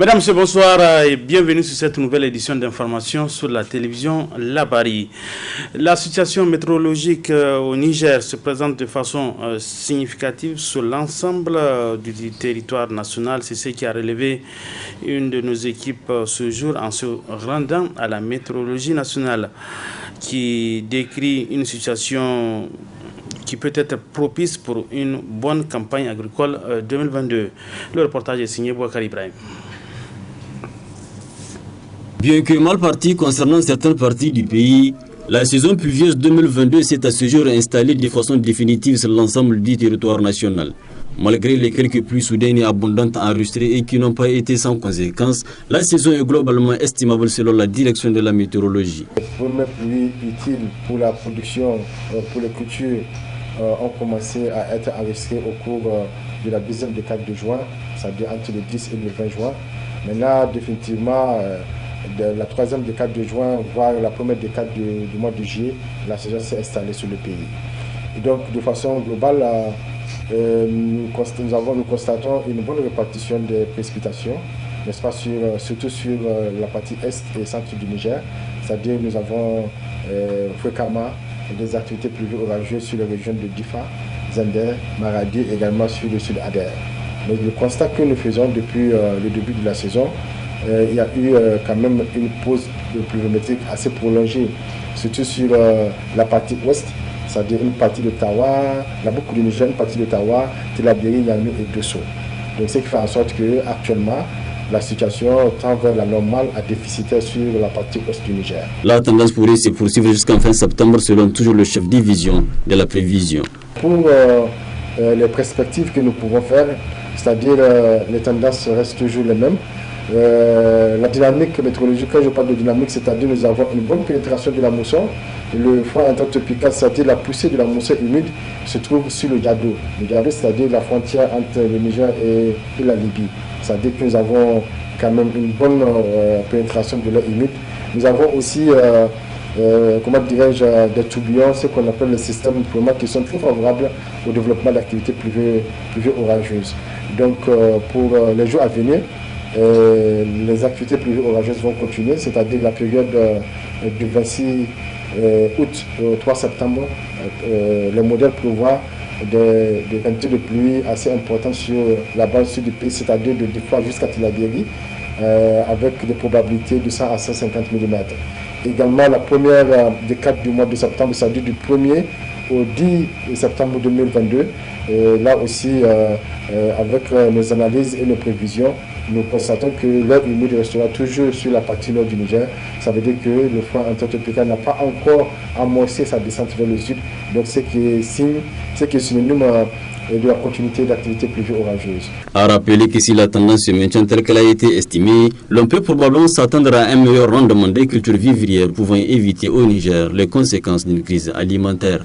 Mesdames, Messieurs, bonsoir et bienvenue sur cette nouvelle édition d'information sur la télévision Labari. La situation météorologique au Niger se présente de façon significative sur l'ensemble du territoire national. C'est ce qui a relevé une de nos équipes ce jour en se rendant à la météorologie nationale qui décrit une situation qui peut être propice pour une bonne campagne agricole 2022. Le reportage est signé Bouakar Ibrahim. Bien que mal partie concernant certaines parties du pays, la saison pluvieuse 2022 s'est à ce jour installée de façon définitive sur l'ensemble du territoire national. Malgré les quelques pluies soudaines et abondantes enregistrées et qui n'ont pas été sans conséquences, la saison est globalement estimable selon la direction de la météorologie. Les premières pluies utiles pour la production, pour les cultures, ont commencé à être enregistrées au cours de la deuxième décade de juin, c'est-à-dire entre le 10 et le 20 juin. Maintenant, définitivement, de la troisième décade de juin, voire la première décade du mois de juillet, la saison s'est installée sur le pays. Et donc, de façon globale, nous constatons une bonne répartition des précipitations, n'est-ce pas, surtout sur la partie est et centre du Niger. C'est-à-dire nous avons fréquemment des activités pluvio-orageuses sur les régions de Difa, Zender, Maradi et également sur le sud Ader. Mais le constat que nous faisons depuis le début de la saison, il y a eu quand même une pause pluviométrique assez prolongée, surtout sur la partie ouest, c'est-à-dire une partie de Tawa, la boucle du Niger, une partie de Tawa, Tillabéri, Niamey et Dosso. Donc ce qui fait en sorte qu'actuellement, la situation tend vers la normale à déficitaire sur la partie ouest du Niger. La tendance pourrait se poursuivre jusqu'en fin septembre selon toujours le chef de division de la prévision. Pour les perspectives que nous pouvons faire, c'est-à-dire les tendances restent toujours les mêmes. La dynamique météorologique, quand je parle de dynamique, c'est-à-dire nous avons une bonne pénétration de la mousson. Le front intertropical, c'est-à-dire la poussée de la mousson humide, se trouve sur le Diado. Le Diado, c'est-à-dire la frontière entre le Niger et la Libye. C'est-à-dire que nous avons quand même une bonne pénétration de l'air humide. Nous avons aussi, comment dirais-je, des tourbillons, ce qu'on appelle les systèmes climatiques qui sont très favorables au développement d'activités pluvio-orageuses. Donc, pour les jours à venir, les activités pluvio-orageuses vont continuer, c'est-à-dire la période du 26 août au 3 septembre. Les modèles prévoient des quantités de pluie assez importantes sur la base sud du pays, c'est-à-dire de Difa jusqu'à Tillabéri, avec des probabilités de 100 à 150 mm. Également, la première décade du mois de septembre, c'est-à-dire du 1er au 10 septembre 2022, là aussi, avec nos analyses et nos prévisions, nous constatons que l'air humide restera toujours sur la partie nord du Niger. Ça veut dire que le front intertropical n'a pas encore amorcé sa descente vers le sud. Donc, ce qui est synonyme de la continuité d'activités pluvio-orageuses. À rappeler que si la tendance se maintient telle qu'elle a été estimée, l'on peut probablement s'attendre à un meilleur rendement des cultures vivrières pouvant éviter au Niger les conséquences d'une crise alimentaire.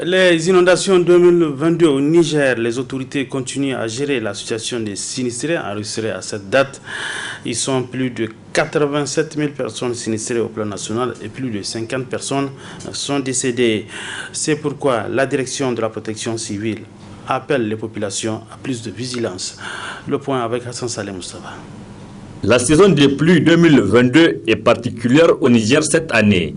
Les inondations 2022 au Niger, les autorités continuent à gérer la situation des sinistrés enregistrés à cette date. Ils sont plus de 87 000 personnes sinistrées au plan national et plus de 50 personnes sont décédées. C'est pourquoi la direction de la protection civile appelle les populations à plus de vigilance. Le point avec Hassan Saleh Moustapha. La saison des pluies 2022 est particulière au Niger cette année.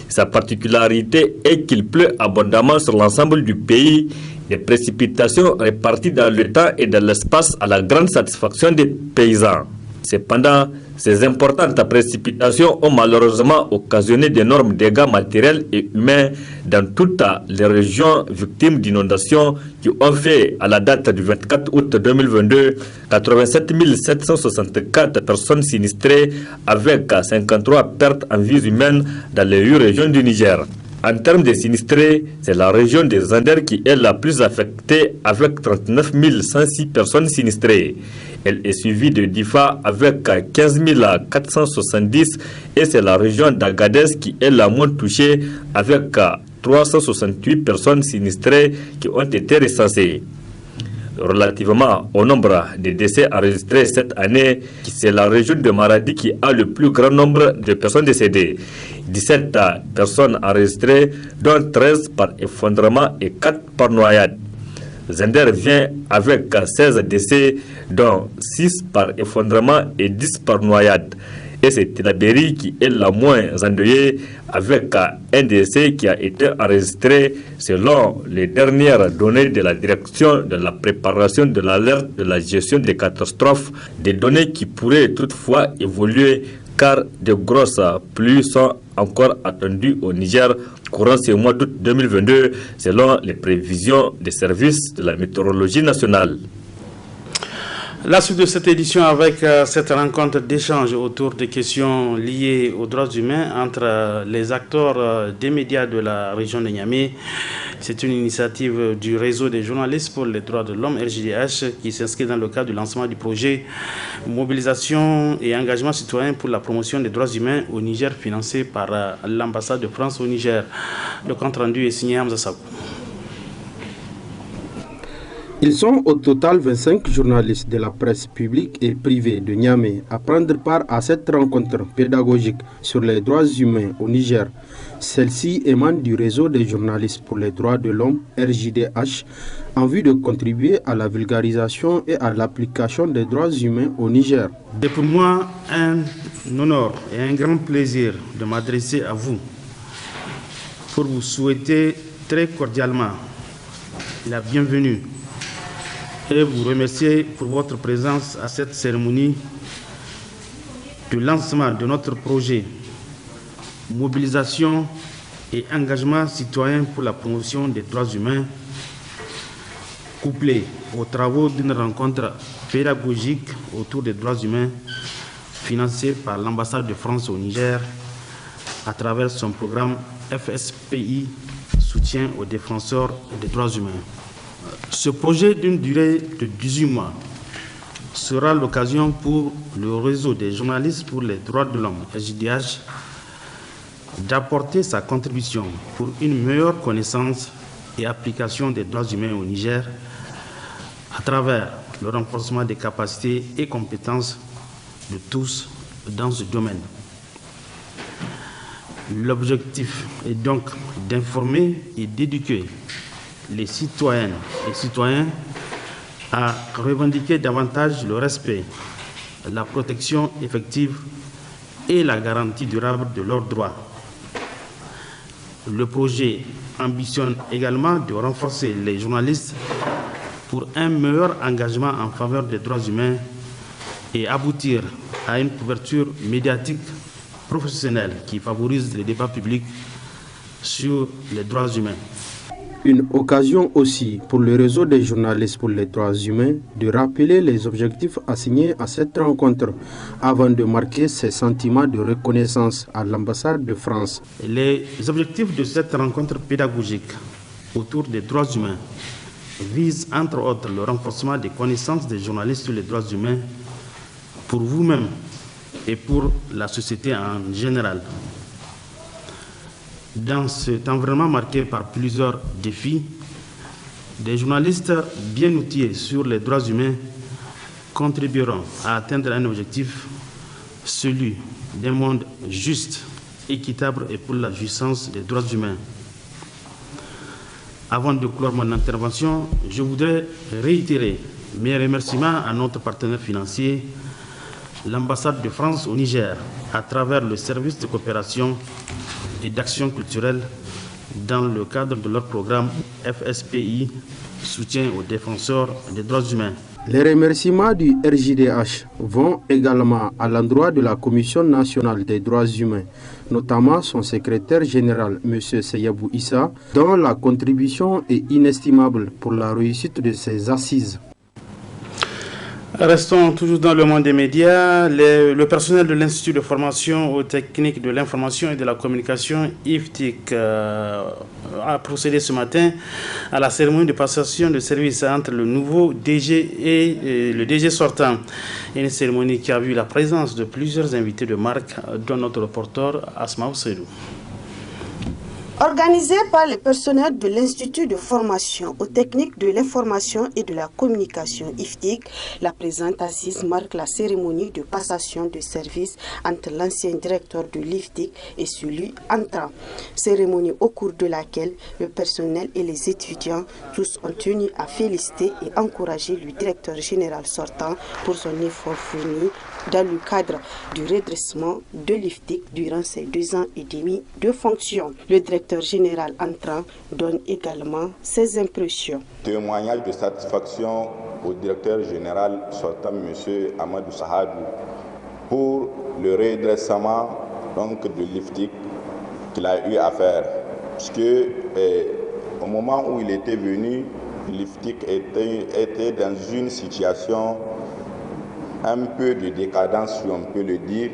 Sa particularité est qu'il pleut abondamment sur l'ensemble du pays, des précipitations réparties dans le temps et dans l'espace à la grande satisfaction des paysans. Cependant, ces importantes précipitations ont malheureusement occasionné d'énormes dégâts matériels et humains dans toutes les régions victimes d'inondations qui ont fait, à la date du 24 août 2022, 87 764 personnes sinistrées avec 53 pertes en vies humaines dans les 8 régions du Niger. En termes de sinistrés, c'est la région des Zender qui est la plus affectée avec 39 106 personnes sinistrées. Elle est suivie de Difa avec 15 470 et c'est la région d'Agadez qui est la moins touchée avec 368 personnes sinistrées qui ont été recensées. Relativement au nombre de décès enregistrés cette année, c'est la région de Maradi qui a le plus grand nombre de personnes décédées. 17 personnes enregistrées, dont 13 par effondrement et 4 par noyade. Zender vient avec 16 décès, dont 6 par effondrement et 10 par noyade. Et c'est Tillabéri qui est la moins endeuillée, avec un décès qui a été enregistré selon les dernières données de la direction de la préparation de l'alerte de la gestion des catastrophes, des données qui pourraient toutefois évoluer car de grosses pluies sont encore attendues au Niger courant ce mois d'août 2022 selon les prévisions des services de la météorologie nationale. La suite de cette édition avec cette rencontre d'échange autour des questions liées aux droits humains entre les acteurs des médias de la région de Niamey. C'est une initiative du réseau des journalistes pour les droits de l'homme RJDH qui s'inscrit dans le cadre du lancement du projet Mobilisation et engagement citoyen pour la promotion des droits humains au Niger financé par l'ambassade de France au Niger. Le compte rendu est signé Hamza Sakou. Ils sont au total 25 journalistes de la presse publique et privée de Niamey à prendre part à cette rencontre pédagogique sur les droits humains au Niger. Celle-ci émane du réseau des journalistes pour les droits de l'homme RJDH en vue de contribuer à la vulgarisation et à l'application des droits humains au Niger. C'est pour moi un honneur et un grand plaisir de m'adresser à vous pour vous souhaiter très cordialement la bienvenue et vous remercier pour votre présence à cette cérémonie de lancement de notre projet Mobilisation et engagement citoyen pour la promotion des droits humains, couplé aux travaux d'une rencontre pédagogique autour des droits humains financée par l'ambassade de France au Niger à travers son programme FSPI, soutien aux défenseurs des droits humains. Ce projet d'une durée de 18 mois sera l'occasion pour le réseau des journalistes pour les droits de l'homme, RJDH, d'apporter sa contribution pour une meilleure connaissance et application des droits humains au Niger à travers le renforcement des capacités et compétences de tous dans ce domaine. L'objectif est donc d'informer et d'éduquer les citoyennes et citoyens à revendiquer davantage le respect, la protection effective et la garantie durable de leurs droits. Le projet ambitionne également de renforcer les journalistes pour un meilleur engagement en faveur des droits humains et aboutir à une couverture médiatique professionnelle qui favorise le débat public sur les droits humains. Une occasion aussi pour le réseau des journalistes pour les droits humains de rappeler les objectifs assignés à cette rencontre avant de marquer ses sentiments de reconnaissance à l'ambassade de France. Les objectifs de cette rencontre pédagogique autour des droits humains visent entre autres le renforcement des connaissances des journalistes sur les droits humains pour vous-même et pour la société en général. Dans cet environnement marqué par plusieurs défis, des journalistes bien outillés sur les droits humains contribueront à atteindre un objectif, celui d'un monde juste, équitable et pour la jouissance des droits humains. Avant de clore mon intervention, je voudrais réitérer mes remerciements à notre partenaire financier, l'ambassade de France au Niger, à travers le service de coopération et d'action culturelle dans le cadre de leur programme FSPI, soutien aux défenseurs des droits humains. Les remerciements du RJDH vont également à l'endroit de la Commission nationale des droits humains, notamment son secrétaire général, M. Seyabou Issa, dont la contribution est inestimable pour la réussite de ces assises. Restons toujours dans le monde des médias. Le personnel de l'Institut de formation aux techniques de l'information et de la communication, IFTIC, a procédé ce matin à la cérémonie de passation de service entre le nouveau DG et le DG sortant. Une cérémonie qui a vu la présence de plusieurs invités de marque, dont notre reporter Asma Ousseidou. Organisée par les personnels de l'Institut de formation aux techniques de l'information et de la communication IFTIC, la présente assise marque la cérémonie de passation de service entre l'ancien directeur de l'IFTIC et celui entrant. Cérémonie au cours de laquelle le personnel et les étudiants tous ont tenu à féliciter et encourager le directeur général sortant pour son effort fourni dans le cadre du redressement de l'IFTIC durant ces 2 ans et demi de fonction. Le directeur général entrant donne également ses impressions. Témoignage de satisfaction au directeur général sortant, M. Amadou Sahadou, pour le redressement de l'IFTIC qu'il a eu à faire. Puisque au moment où il était venu, l'IFTIC était dans une situation un peu de décadence, si on peut le dire,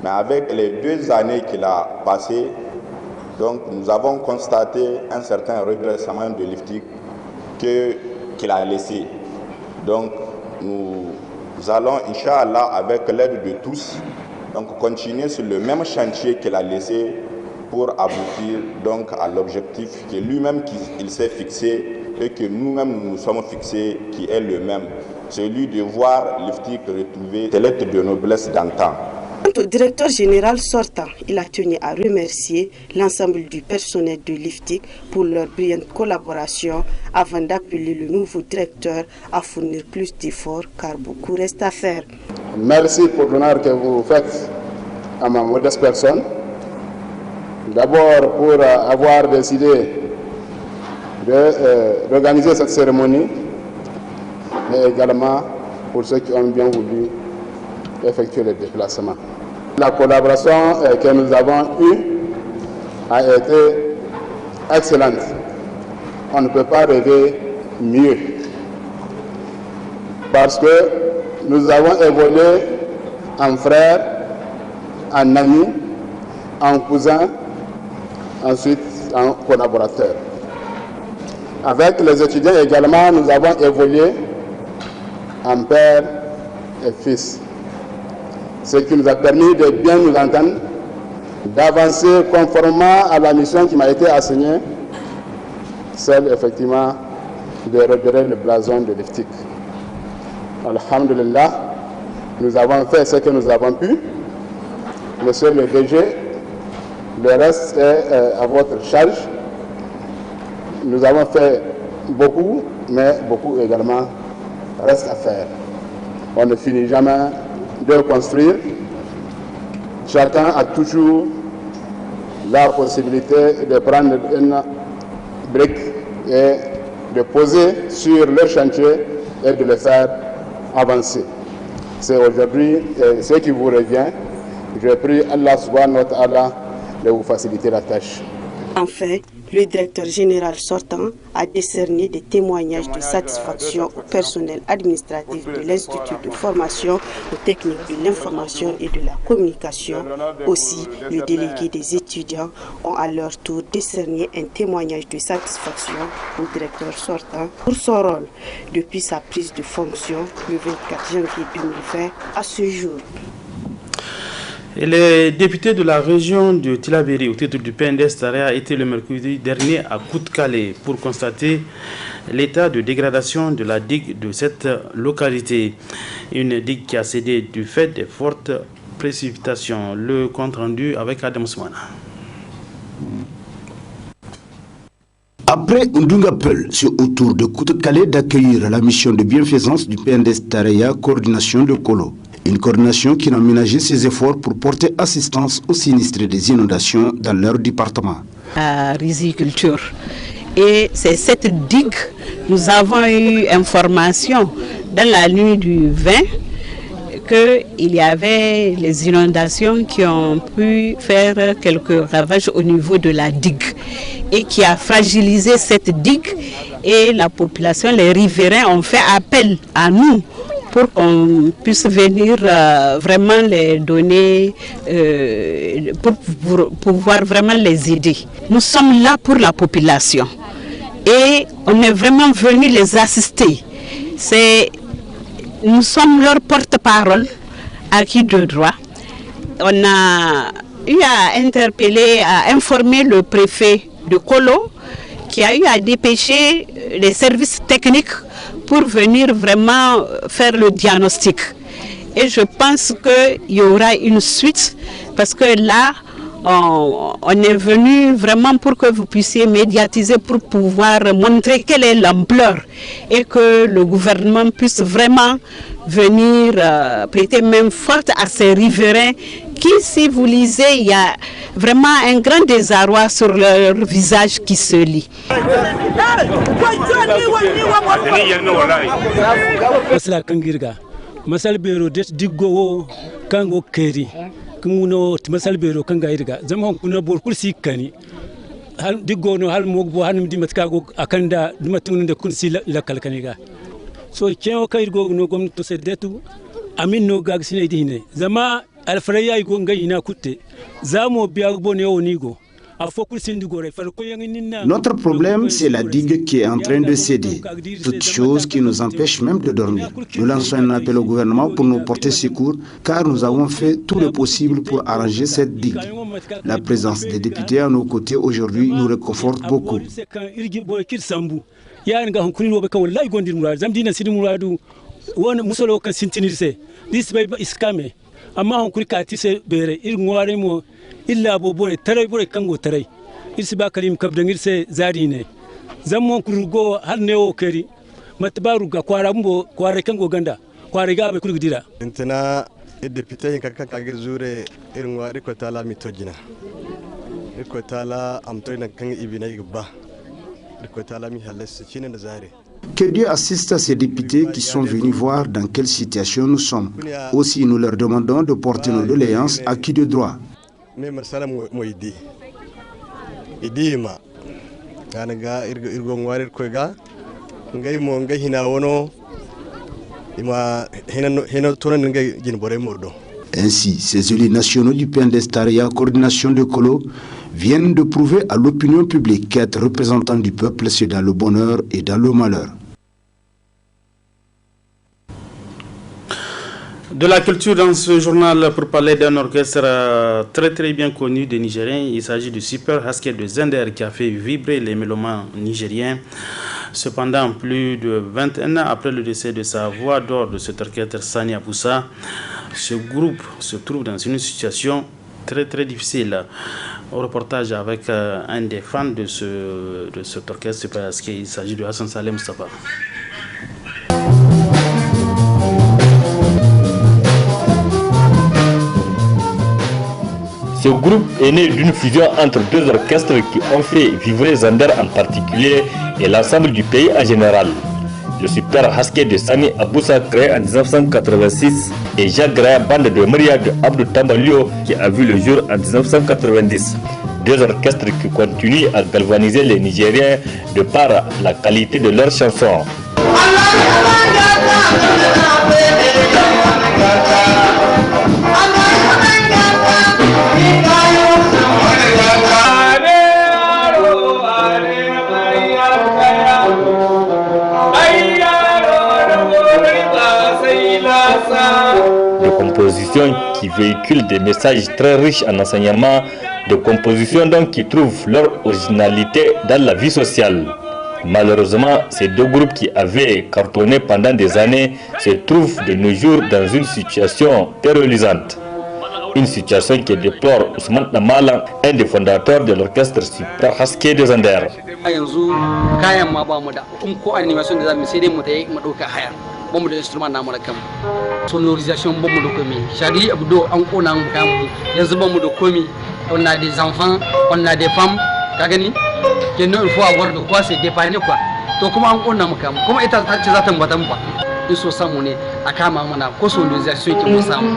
mais avec les 2 années qu'il a passées, donc nous avons constaté un certain redressement de l'IFTIC qu'il a laissé. Donc nous allons, Inch'Allah, avec l'aide de tous, donc continuer sur le même chantier qu'il a laissé pour aboutir donc à l'objectif que lui-même il s'est fixé et que nous-mêmes nous sommes fixés, qui est le même, celui de voir l'IFTIC retrouver ses lettres de noblesse d'antan. Quant au directeur général sortant, il a tenu à remercier l'ensemble du personnel de l'IFTIC pour leur brillante collaboration avant d'appeler le nouveau directeur à fournir plus d'efforts car beaucoup reste à faire. Merci pour l'honneur que vous faites à ma modeste personne. D'abord pour avoir décidé d'organiser cette cérémonie, mais également pour ceux qui ont bien voulu effectuer le déplacement. La collaboration que nous avons eue a été excellente. On ne peut pas rêver mieux. Parce que nous avons évolué en frères, en amis, en cousins, ensuite en collaborateurs. Avec les étudiants également, nous avons évolué en père et fils. Ce qui nous a permis de bien nous entendre, d'avancer conformément à la mission qui m'a été assignée, celle effectivement de redorer le blason de l'IFTIC. Alhamdulillah, nous avons fait ce que nous avons pu. Monsieur le DG, le reste est à votre charge. Nous avons fait beaucoup, mais beaucoup également reste à faire. On ne finit jamais de construire. Chacun a toujours la possibilité de prendre une brique et de poser sur le chantier et de le faire avancer. C'est aujourd'hui ce qui vous revient. Je prie Allah subhanahu wa ta'ala de vous faciliter la tâche. Enfin, le directeur général sortant a décerné des témoignages de satisfaction au personnel administratif de l'Institut de formation aux techniques de l'information et de la communication. Aussi, les délégués des étudiants ont à leur tour décerné un témoignage de satisfaction au directeur sortant pour son rôle depuis sa prise de fonction le 24 janvier 2020 à ce jour. Et les députés de la région de Tillabéri au titre du PNDS Taréa étaient le mercredi dernier à Kout-Calais pour constater l'état de dégradation de la digue de cette localité. Une digue qui a cédé du fait des fortes précipitations. Le compte rendu avec Adam Soumana. Après Ndunga Peul, c'est au tour de Kout-Calais d'accueillir la mission de bienfaisance du PNDS Taréa, coordination de Kolo. Une coordination qui a ménagé ses efforts pour porter assistance aux sinistrés des inondations dans leur département. La riziculture. Et c'est cette digue, nous avons eu information dans la nuit du 20 qu'il y avait les inondations qui ont pu faire quelques ravages au niveau de la digue et qui a fragilisé cette digue, et la population, les riverains ont fait appel à nous pour qu'on puisse venir vraiment les donner, pour pouvoir vraiment les aider. Nous sommes là pour la population et on est vraiment venu les assister. Nous sommes leur porte-parole, acquis de droit. On a eu à interpeller, à informer le préfet de Kolo qui a eu à dépêcher les services techniques pour venir vraiment faire le diagnostic. Et je pense qu'il y aura une suite parce que là, on est venu vraiment pour que vous puissiez médiatiser, pour pouvoir montrer quelle est l'ampleur et que le gouvernement puisse vraiment venir prêter main forte à ces riverains qui, si vous lisez, il y a vraiment un grand désarroi sur leur visage qui se lit. kumuno timasal bero kanga irga zaman kuna bor kursi kani hal diggo no hal mogbo hanum dimat kago akanda dimatun de kursi la kalkaniga so keo kairgo no gom to sedetu amin no gag sine dine zama al faraya go ngayina kutte zamo biya bone wonigo. Notre problème, c'est la digue qui est en train de céder, toute chose qui nous empêche même de dormir. Nous lançons un appel au gouvernement pour nous porter secours, car nous avons fait tout le possible pour arranger cette digue. La présence des députés à nos côtés aujourd'hui nous réconforte beaucoup. Illa bobore taray bore kango taray irsi ba kalim kabdangir se zarine zammon kurgo har neo keri matbaru ga kwara mbo kwara kango ganda kwara ga be kurgidira intana député kaka kagir zure irin wa riko tala mitojina riko tala amtoina kan ibina igba riko tala mi halas chine da zare. Que Dieu assiste à ces députés qui sont venus voir dans quelle situation nous sommes. Aussi, nous leur demandons de porter nos doléances à qui de droit. Mais marsala moidi idima kanaga irgo ngwarir koga ngai mo ngai hina wono ima hina tonan ngai jin bore mordo. Ainsi, ces élus nationaux du PNDS-Taraya, coordination de Kolo, viennent de prouver à l'opinion publique qu'être représentant du peuple, c'est dans le bonheur et dans le malheur. De la culture dans ce journal pour parler d'un orchestre très bien connu des Nigériens. Il s'agit du Super Haske de Zender qui a fait vibrer les mélomanes nigériens. Cependant, plus de 21 ans après le décès de sa voix d'or de cet orchestre Sani Aboussa, ce groupe se trouve dans une situation très difficile. Au reportage avec un des fans de cet orchestre Super Haske, il s'agit de Hassan Saleh Moustapha. Ce groupe est né d'une fusion entre deux orchestres qui ont fait vivre Zander en particulier et l'ensemble du pays en général. Le Super Haske de Sani Aboussa créé en 1986 et Jacques Graya Bande de Maria de Abdou Tambalio qui a vu le jour en 1990. Deux orchestres qui continuent à galvaniser les Nigériens de par la qualité de leurs chansons. De compositions qui véhiculent des messages très riches en enseignement, de compositions donc qui trouvent leur originalité dans la vie sociale. Malheureusement, ces deux groupes qui avaient cartonné pendant des années se trouvent de nos jours dans une situation terrorisante. Une situation que déplore Ousmane Damala, un des fondateurs de l'orchestre Super Haske de Zander. Bombe de instrument na mara kam sonorisation bombe de komi Charlie Abdo an kona mu kam yanzu bombe de komi on a des enfants on a des femmes ka gani kenan il faut avoir de quoi se dépanner quoi to kuma an kona mu kam kuma ita ta ce za ta mbata mu ba in so samu ne a kama mana ko sonorisation ke mu samu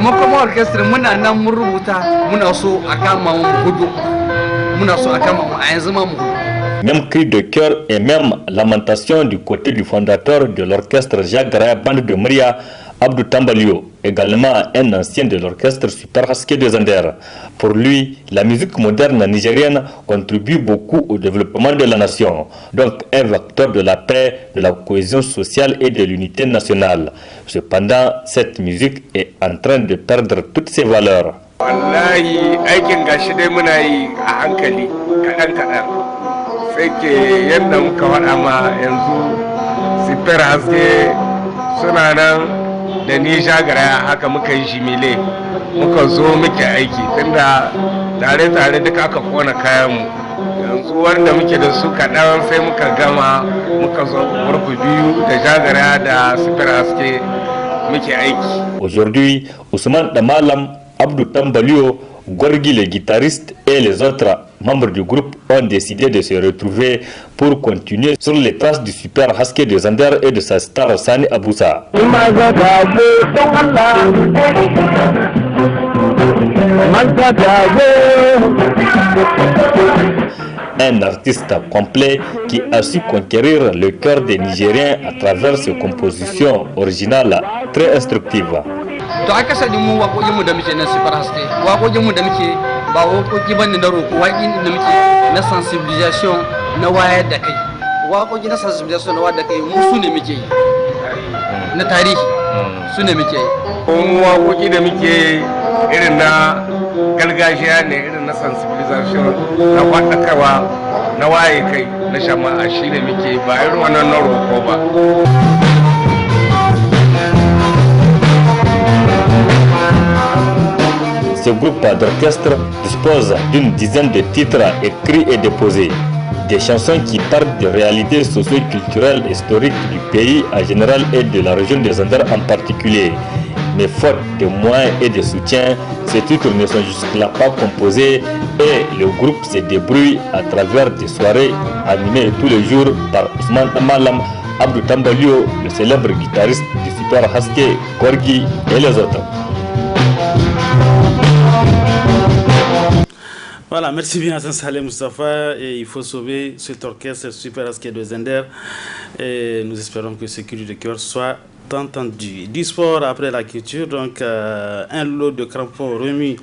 mun kuma orchestre muna nan mun rubuta muna so a kama mu hudu muna so a kama mu a yanzu ma mu. Même cri de cœur et même lamentation du côté du fondateur de l'orchestre Jacques Graya Bande de Maria, Abdou Tambalio, également un ancien de l'orchestre Super Haske de Zander. Pour lui, la musique moderne nigérienne contribue beaucoup au développement de la nation, donc un vecteur de la paix, de la cohésion sociale et de l'unité nationale. Cependant, cette musique est en train de perdre toutes ses valeurs. Wallahi aikin gashi dai muna yi a hankali kaɗan sai ke yadda muka faɗa ma yanzu Super Haske suna nan da ni Jagara haka muka yi jimile muka zo muke aiki tunda tare duka aka kona kayanmu yanzu wanda muke da su kaɗan sai muka gama muka zo gurgu biyu da Jagara da Super Haske muke aiki. Aujourd'hui, Ousmane Damalam, Abdou Tambalio, Gorgui le guitariste et les autres membres du groupe ont décidé de se retrouver pour continuer sur les traces du Super Haske de Zander et de sa star Sani Aboussa. Un artiste complet qui a su conquérir le cœur des Nigériens à travers ses compositions originales très instructives. To aka sani mu waƙoƙin mu da muke na Super Haske waƙoƙin mu da muke ba waƙoƙi bane na roƙo waƙoƙin da muke na sensibilisation na wayar da kai waƙoƙi na sensibilisation na wayar da kai mu su ne muke yi na tarihi su ne muke yi mu waƙoƙi da muke irin na gargajiya ne irin na sensibilisation na faɗakarwa na waye kai na jama'a shi ne muke ba irin wannan na roƙo ba. Ce groupe d'orchestre dispose d'une dizaine de titres écrits et déposés. Des chansons qui parlent de réalités socio-culturelles et historiques du pays en général et de la région des Andes en particulier. Mais faute de moyens et de soutien, ces titres ne sont jusque-là pas composés et le groupe se débrouille à travers des soirées animées tous les jours par Ousmane Damalam, Abdou Tambalio, le célèbre guitariste du Super Haske, Gorgui et les autres. Voilà, merci bien Hassan Saleh Moustapha. Et il faut sauver cet orchestre Super Haske de Zander. Et nous espérons que ce cri de cœur soit entendu. Du sport après la culture, donc un lot de crampons remis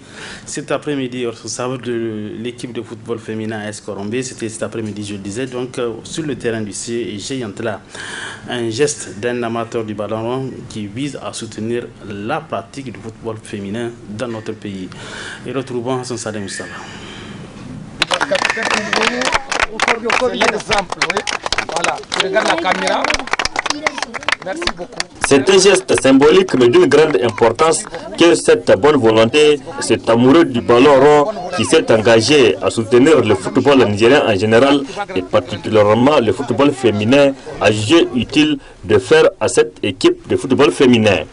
cet après-midi au responsable de l'équipe de football féminin AS Corombé. C'était cet après-midi, je le disais, donc sur le terrain du Géantla. Un geste d'un amateur du ballon rond qui vise à soutenir la pratique du football féminin dans notre pays. Et retrouvons Hassan Saleh Moustapha. C'est l'exemple, oui. Voilà, tu regardes la caméra. Merci beaucoup. C'est un geste symbolique mais d'une grande importance que cette bonne volonté, cet amoureux du ballon rond qui s'est engagé à soutenir le football nigérien en général et particulièrement le football féminin a jugé utile de faire à cette équipe de football féminin.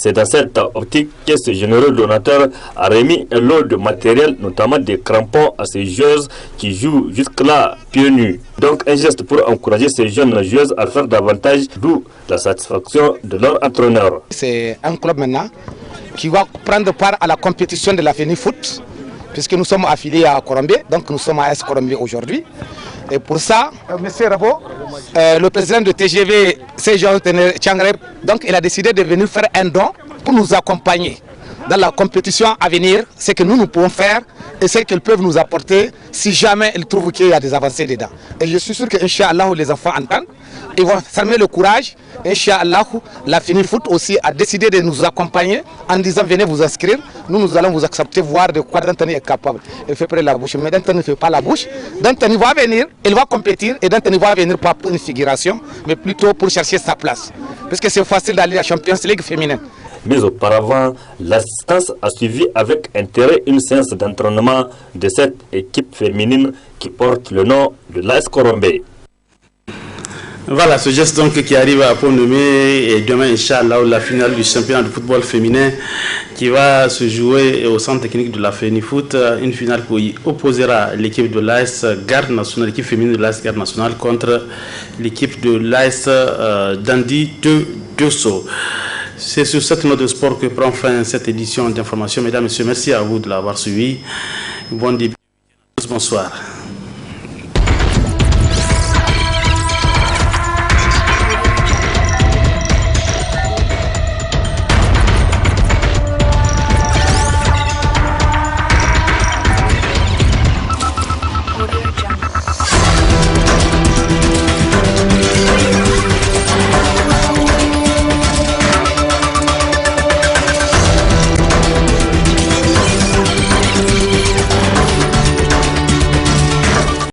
C'est dans cette optique que ce généreux donateur a remis un lot de matériel, notamment des crampons à ces joueuses qui jouent jusque-là pieds nus. Donc un geste pour encourager ces jeunes joueuses à faire davantage, d'où la satisfaction de leur entraîneur. C'est un club maintenant qui va prendre part à la compétition de la FENIFOOT, puisque nous sommes affiliés à Corombé, donc nous sommes à AS Corombé aujourd'hui. Et pour ça, M. Rabo, le président de TGV, Jean Tiangre, donc il a décidé de venir faire un don pour nous accompagner dans la compétition à venir, ce que nous pouvons faire et ce qu'ils peuvent nous apporter si jamais ils trouvent qu'il y a des avancées dedans. Et je suis sûr que Inch'Allah, les enfants entendent, ils vont s'armer le courage. Inch'Allah, la FENIFOOT aussi a décidé de nous accompagner en disant venez vous inscrire, nous allons vous accepter, voir de quoi Dantani est capable. Il fait près la bouche, mais Dantani ne fait pas la bouche. Dantani va venir, il va compétir et Dantani va venir pas pour une figuration, mais plutôt pour chercher sa place. Parce que c'est facile d'aller à la Champions League féminine. Mais auparavant, l'assistance a suivi avec intérêt une séance d'entraînement de cette équipe féminine qui porte le nom de l'AS Corombé. Voilà ce geste donc qui arrive à Pont-Nommé et demain, Inch'Allah, la finale du championnat de football féminin qui va se jouer au centre technique de la FENIFOOT, une finale qui opposera l'équipe de l'AS Garde Nationale, l'équipe féminine de l'AS Garde Nationale contre l'équipe de l'AS Dandy de Dosso. C'est sur cette note de sport que prend fin cette édition d'information. Mesdames et messieurs, merci à vous de l'avoir suivi. Bon début, bonsoir.